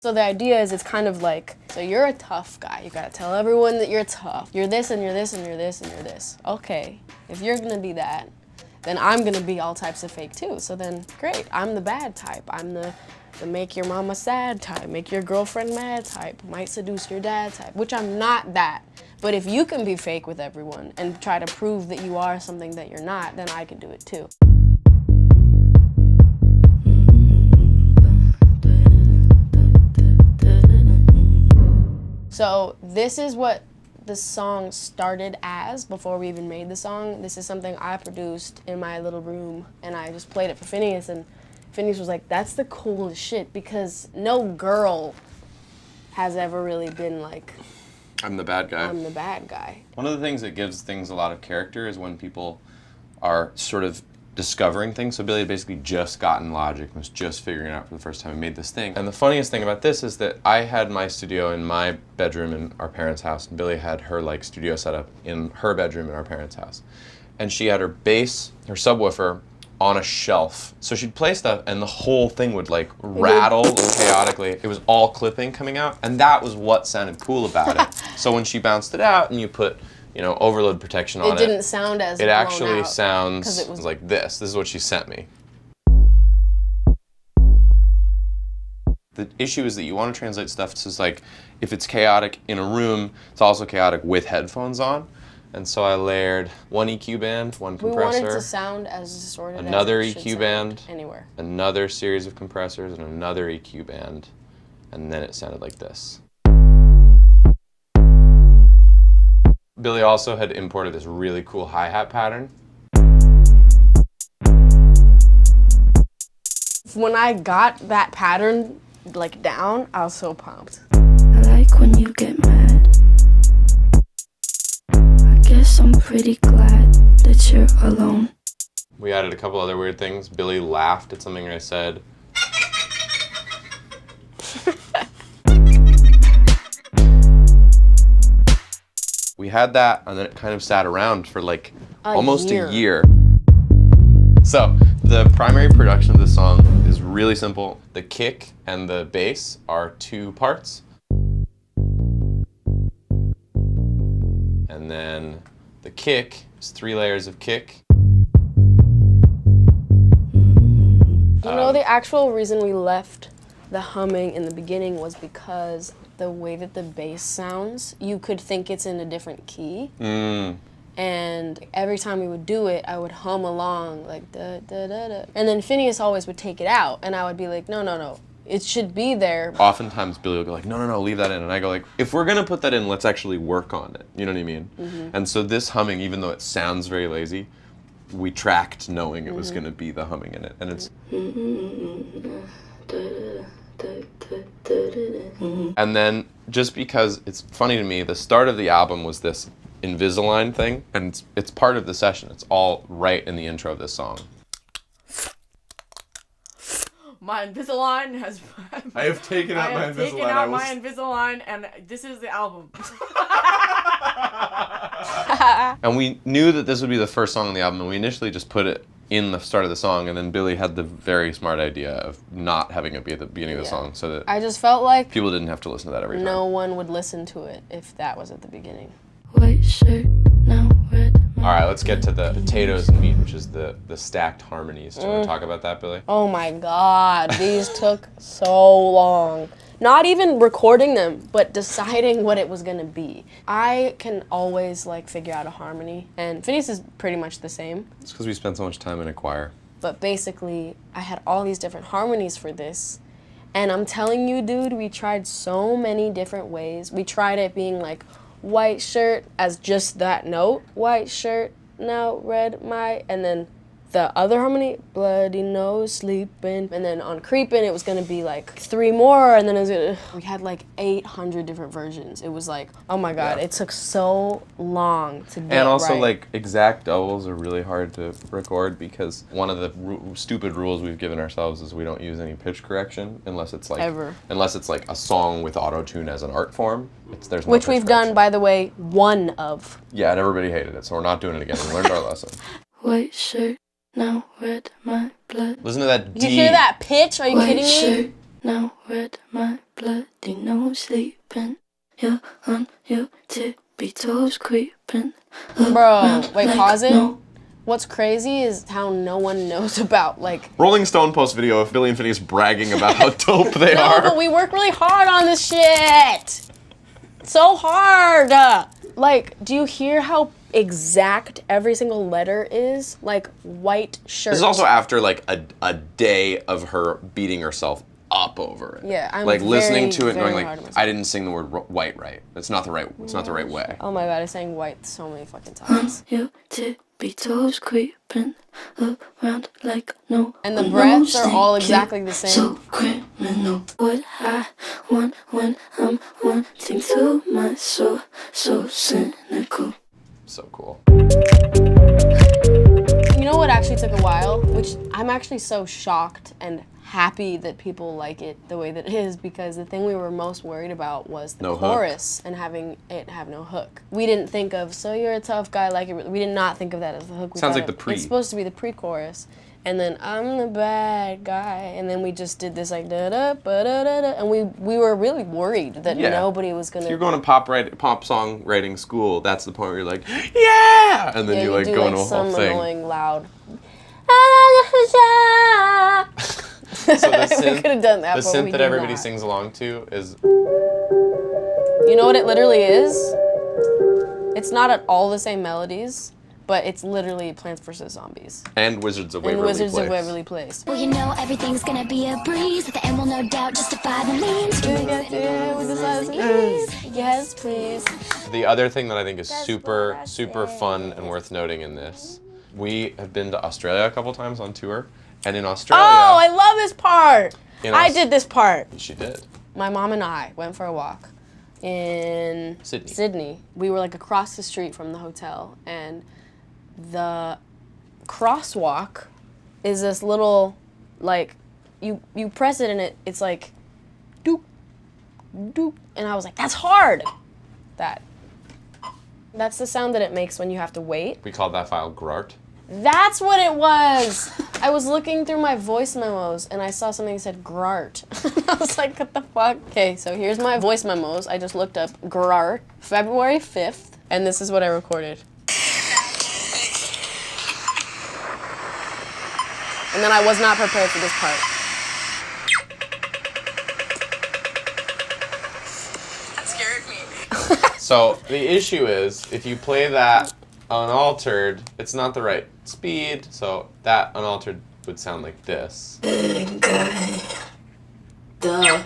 So the idea is it's kind of like, so you're a tough guy. You gotta tell everyone that you're tough. You're this and you're this and you're this and you're this. Okay, if you're gonna be that, then I'm gonna be all types of fake too. So then, great, I'm the bad type. I'm the make your mama sad type, make your girlfriend mad type, might seduce your dad type, which I'm not that. But if you can be fake with everyone and try to prove that you are something that you're not, then I can do it too. So this is what the song started as before we even made the song. This is something I produced in my little room, and I just played it for Finneas, and Finneas was like, that's the coolest shit, because no girl has ever really been like, I'm the bad guy. I'm the bad guy. One of the things that gives things a lot of character is when people are sort of discovering things. So Billie had basically just gotten Logic and was just figuring it out for the first time and made this thing. And the funniest thing about this is that I had my studio in my bedroom in our parents' house, and Billie had her like studio set up in her bedroom in our parents' house. And she had her bass, her subwoofer, on a shelf. So she'd play stuff and the whole thing would like rattle chaotically. It was all clipping coming out, and that was what sounded cool about it. So when she bounced it out and you put, you know, overload protection on it, it didn't sound as it actually out, sounds it was like this. This is what she sent me. The issue is that you want to translate stuff to, like, if it's chaotic in a room, it's also chaotic with headphones on. And so I layered one EQ band, one compressor. We wanted to sound as distorted another as it EQ band, anywhere. Another series of compressors, and another EQ band. And then it sounded like this. Billie also had imported this really cool hi-hat pattern. When I got that pattern like down, I was so pumped. I like when you get mad. I guess I'm pretty glad that you're alone. We added a couple other weird things. Billie laughed at something I said. We had that, and then it kind of sat around for like almost a year. So the primary production of this song is really simple. The kick and the bass are 2 parts. And then the kick is 3 layers of kick. You know, the actual reason we left the humming in the beginning was because the way that the bass sounds, you could think it's in a different key. And every time we would do it, I would hum along, like da da da da. And then Finneas always would take it out, and I would be like, no, no, no, it should be there. Oftentimes Billie would go like, no, no, no, leave that in. And I go like, if we're gonna put that in, let's actually work on it. You know what I mean? And so this humming, even though it sounds very lazy, we tracked knowing it was gonna be the humming in it. And it's... And then, just because it's funny to me, the start of the album was this Invisalign thing, and it's part of the session. It's all right in the intro of this song. My Invisalign has... I have taken out my Invisalign. I have taken out my Invisalign, and this is the album. And we knew that this would be the first song on the album, and we initially just put it in the start of the song, and then Billie had the very smart idea of not having it be at the beginning of the song, so that I just felt like people didn't have to listen to that every time. no one would listen to it if that was at the beginning. White shirt, now red. All right, let's get to the potatoes and meat, which is the stacked harmonies. Do you want to talk about that, Billie? Oh my God, these took so long. Not even recording them, but deciding what it was gonna be. I can always like figure out a harmony, and Finneas is pretty much the same. It's because we spend so much time in a choir. But basically, I had all these different harmonies for this, and I'm telling you, dude, we tried so many different ways. We tried it being like white shirt as just that note, white shirt, now red my, and then the other harmony, bloody nose, sleeping, and then on creeping it was gonna be like 3 more, and then it was gonna, we had like 800 different versions. It was like, oh my God, it took so long to get And also right. like exact doubles are really hard to record, because one of the stupid rules we've given ourselves is we don't use any pitch correction unless it's like unless it's like a song with auto-tune as an art form. There's no Which pitch we've correction. done, by the way, 1 of. Yeah, and everybody hated it, so we're not doing it again. We learned our lesson. White shirt, now red my blood. Listen to that D. You hear that pitch? Are you White kidding me? shirt, now red my bloody nose sleeping. You're on your tippy toes creeping. Bro, wait, pause it. What's crazy is how no one knows about, like... Rolling Stone posts video of Billie and Finneas bragging about how dope they are. No, but we work really hard on this shit. So hard. Like, do you hear how exact every single letter is? Like, white shirt. This is also after, like, a day of her beating herself up over it. Yeah, I'm like listening very, to it and very going hard on like, myself. I didn't sing the word white right. It's not the right way. Oh my god, I sang white so many fucking times. Your tippy toes creeping around like no. And the breaths are all exactly the same. So criminal. What I want when I'm wanting to my soul. So cynical. So cool. You know what actually took a while? Which I'm actually so shocked and happy that people like it the way that it is, because the thing we were most worried about was the No chorus and having it have no hook. We didn't think of, so you're a tough guy, like it. We did not think of that as the hook. We Sounds thought like the pre. It's supposed to be the pre-chorus. And then I'm the bad guy, and then we just did this like da da ba da da da, and we were really worried that nobody was gonna. If you're going to pop song writing school, that's the point where you're like, yeah, and then you like do go like into a some whole thing. annoying loud. So the synth, we could have done that. the but synth we that did everybody not. sings along to is You know what it literally is? It's not at all the same melodies, but it's literally Plants vs. Zombies. and Wizards of And Waverly Wizards Place. of Waverly Place. Well, you know everything's gonna be a breeze. At the end will no doubt justify the means. Yes, please. The other thing that I think is super fun and worth noting in this, we have been to Australia a couple times on tour, and in Australia, Oh, I love this part. I Aus- did this part. she did. My mom and I went for a walk in Sydney. We were like across the street from the hotel, and the crosswalk is this little, like, you press it and it's like, doop, doop, and I was like, that's hard. That's the sound that it makes when you have to wait. We called that file Grart. That's what it was. I was looking through my voice memos and I saw something that said Grart. I was like, what the fuck? Okay, so here's my voice memos. I just looked up Grart, February 5th, and this is what I recorded. And then I was not prepared for this part. That scared me. So the issue is, if you play that unaltered, it's not the right speed, so that unaltered would sound like this. Duh.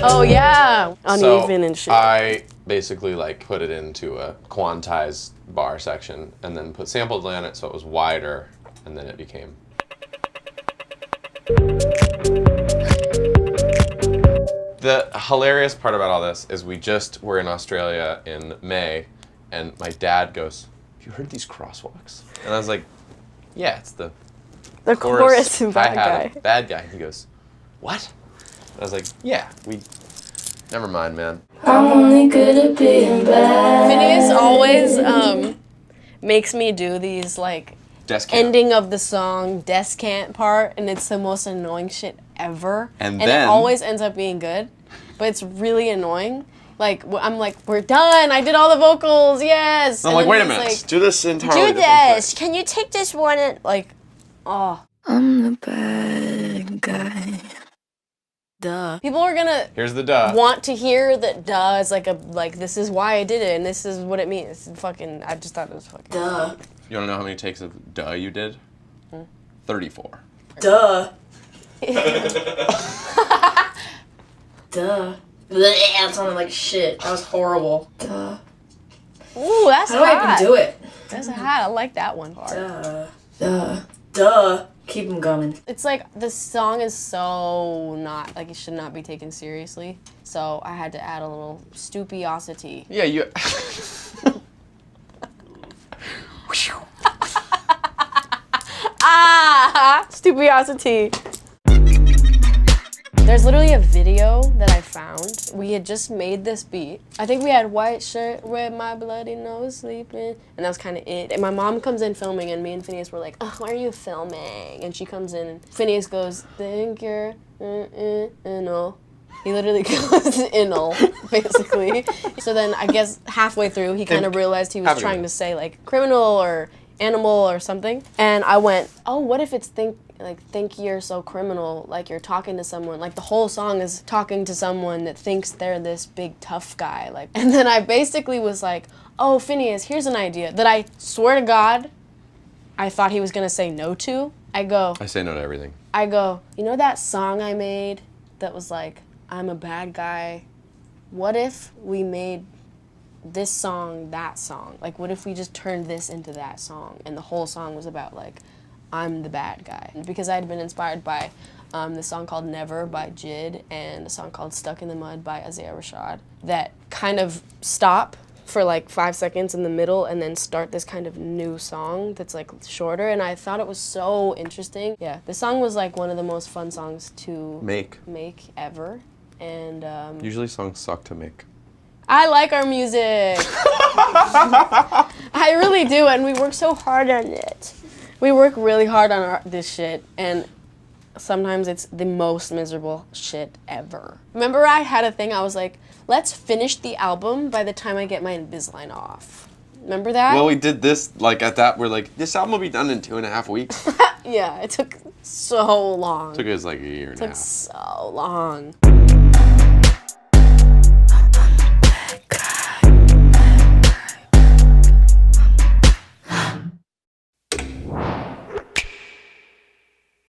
Oh yeah, uneven and shit. So I basically like put it into a quantized bar section and then put sample delay on it so it was wider, and then it became. The hilarious part about all this is we just were in Australia in May, and my dad goes, "Have you heard these crosswalks?" And I was like, "Yeah, it's the chorus and bad hi-hat guy. of bad guy." He goes, "What?" I was like, "Yeah, never mind, man." I'm only good at being bad. Finneas always makes me do these like Descant. ending of the song descant part, and it's the most annoying shit ever. And it then- always ends up being good, but it's really annoying. Like I'm like, we're done. I did all the vocals. Yes. I'm And like, then wait a he's minute. like, Do this entirely do different this. thing. Can you take this one and like, oh, I'm the bad guy. duh. People are gonna Here's the duh. want to hear that duh is like this is why I did it and this is what it means. Fucking, I just thought it was fucking. Duh. You want to know how many takes of duh you did? 34. Duh. Duh. Blech, it sounded like shit. That was horrible. Duh. Ooh, that's How do I hot. even do it? That's hot. I like that one part. Duh. Duh. Keep them coming. It's like the song is so not like it should not be taken seriously. So I had to add a little stupiosity. Yeah, you. Ah, stupiosity. There's literally a video that I found. We had just made this beat. I think we had white shirt, red my bloody nose sleeping, and that was kind of it. And my mom comes in filming, and me and Finneas were like, "Oh, why are you filming?" And she comes in, and Finneas goes, "Think you're Inal. He literally goes inal, basically. So then I guess halfway through he kind of realized he was trying to say like criminal or animal or something. And I went, oh, what if it's think you're so criminal, like you're talking to someone, like the whole song is talking to someone that thinks they're this big tough guy. Like, and then I basically was like, oh, Finneas, here's an idea that I swear to God, I thought he was gonna say no to. I say no to everything. I go, you know that song I made that was like, I'm a bad guy? What if we made this song that song? Like, what if we just turned this into that song? And the whole song was about, like, I'm the bad guy. Because I had been inspired by the song called Never by Jid and a song called Stuck in the Mud by Isaiah Rashad that kind of stop for like 5 seconds in the middle and then start this kind of new song that's like shorter, and I thought it was so interesting. Yeah, the song was like one of the most fun songs to make ever, and Usually songs suck to make. I like our music. I really do, and we work so hard on it. We work really hard on this shit, and sometimes it's the most miserable shit ever. Remember I had a thing, I was like, let's finish the album by the time I get my Invisalign off. Remember that? Well, we did this, like, at that, we're like, this album will be done in 2.5 weeks. Yeah, it took so long. Took us like a year and a half. So long.